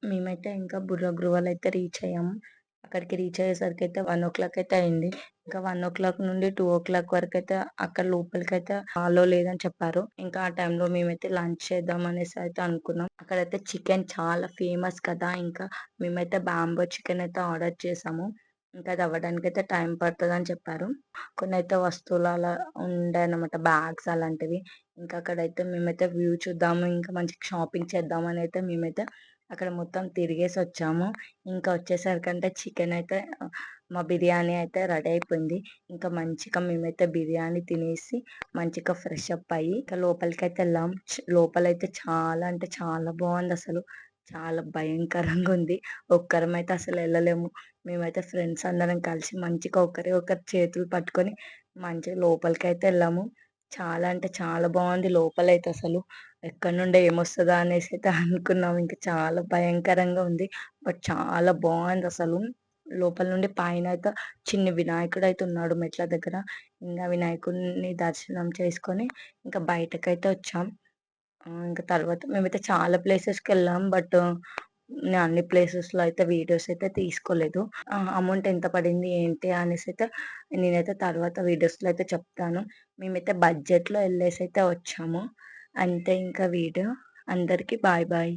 మేమైతే ఇంకా బుర్ర గృవాలయితే రీచ్ అయ్యాము. అక్కడికి రీచ్ అయ్యేసరికయితే 1:00 అయితే అయింది. ఇంకా 1:00 నుండి 2:00 వరకైతే అక్కడ లోపలికైతే అలో లేదని చెప్పారు. ఇంకా ఆ టైంలో మేమైతే లంచ్ చేద్దాం అనేసి అయితే అనుకున్నాం. అక్కడైతే చికెన్ చాలా ఫేమస్ కదా! ఇంకా మేమైతే బాంబో చికెన్ అయితే ఆర్డర్ చేసాము. ఇంకా అది అవ్వడానికైతే టైం పడతదని చెప్పారు. కొన్నైతే వస్తువులు అలా ఉండాయన్నమాట. బ్యాగ్స్ అలాంటివి. ఇంకా అక్కడైతే మేమైతే వ్యూ చూద్దాము, ఇంకా మంచిగా షాపింగ్ చేద్దామనైతే మేమైతే అక్కడ మొత్తం తిరిగేసొచ్చాము. ఇంకా వచ్చేసరికంటే చికెనయితే మా బిర్యానీ అయితే రెడీ అయిపోయింది. ఇంకా మంచిగా మేమైతే బిర్యానీ తినేసి, మంచిగా ఫ్రెష్ అప్ అయ్యి, ఇక లోపలికైతే ఎళ్ళాం. లోపలైతే చాలా అంటే చాలా బావుందసలు. చాలా భయంకరంగుంది. ఒక్కరమైతే అసలు ఎళ్ళలేము. మేమైతే ఫ్రెండ్స్ అందరం కలిసి మంచిగా ఒకరి ఒకరి చేతులు పట్టుకొని మంచిగా లోపలికైతే ఎళ్ళాము. చాలా అంటే చాలా బావుంది లోపలైతే అసలు. ఎక్కడి నుండి ఏమొస్తదా అనేసైతే అనుకున్నాం. ఇంక చాలా భయంకరంగా ఉంది. బట్ చాలా బావుందసలు. లోపల నుండి పైనయితే చిన్ని వినాయకుడయితే ఉన్నాడు మెట్ల దగ్గర. ఇంగ వినాయకుడిని దర్శనం చేసుకొని ఇంకా బయటకైతే వచ్చాం. ఇంక తర్వాత మేమైతే చాలా ప్లేసెస్‌కెళ్ళాం. బట్ నేను అన్ని ప్లేసెస్‌లో అయితే వీడియోస్ అయితే తీసుకోలేదు. అమౌంట్ ఎంత పడింది ఏంటి అనేసైతే నేనైతే తర్వాత వీడియోస్‌లో అయితే చెప్తాను. మేమైతే బడ్జెట్‌లో ఎళ్ళేసైతే వచ్చాము. అంతే ఇంకా వీడియో. అందరికి బాయ్ బాయ్.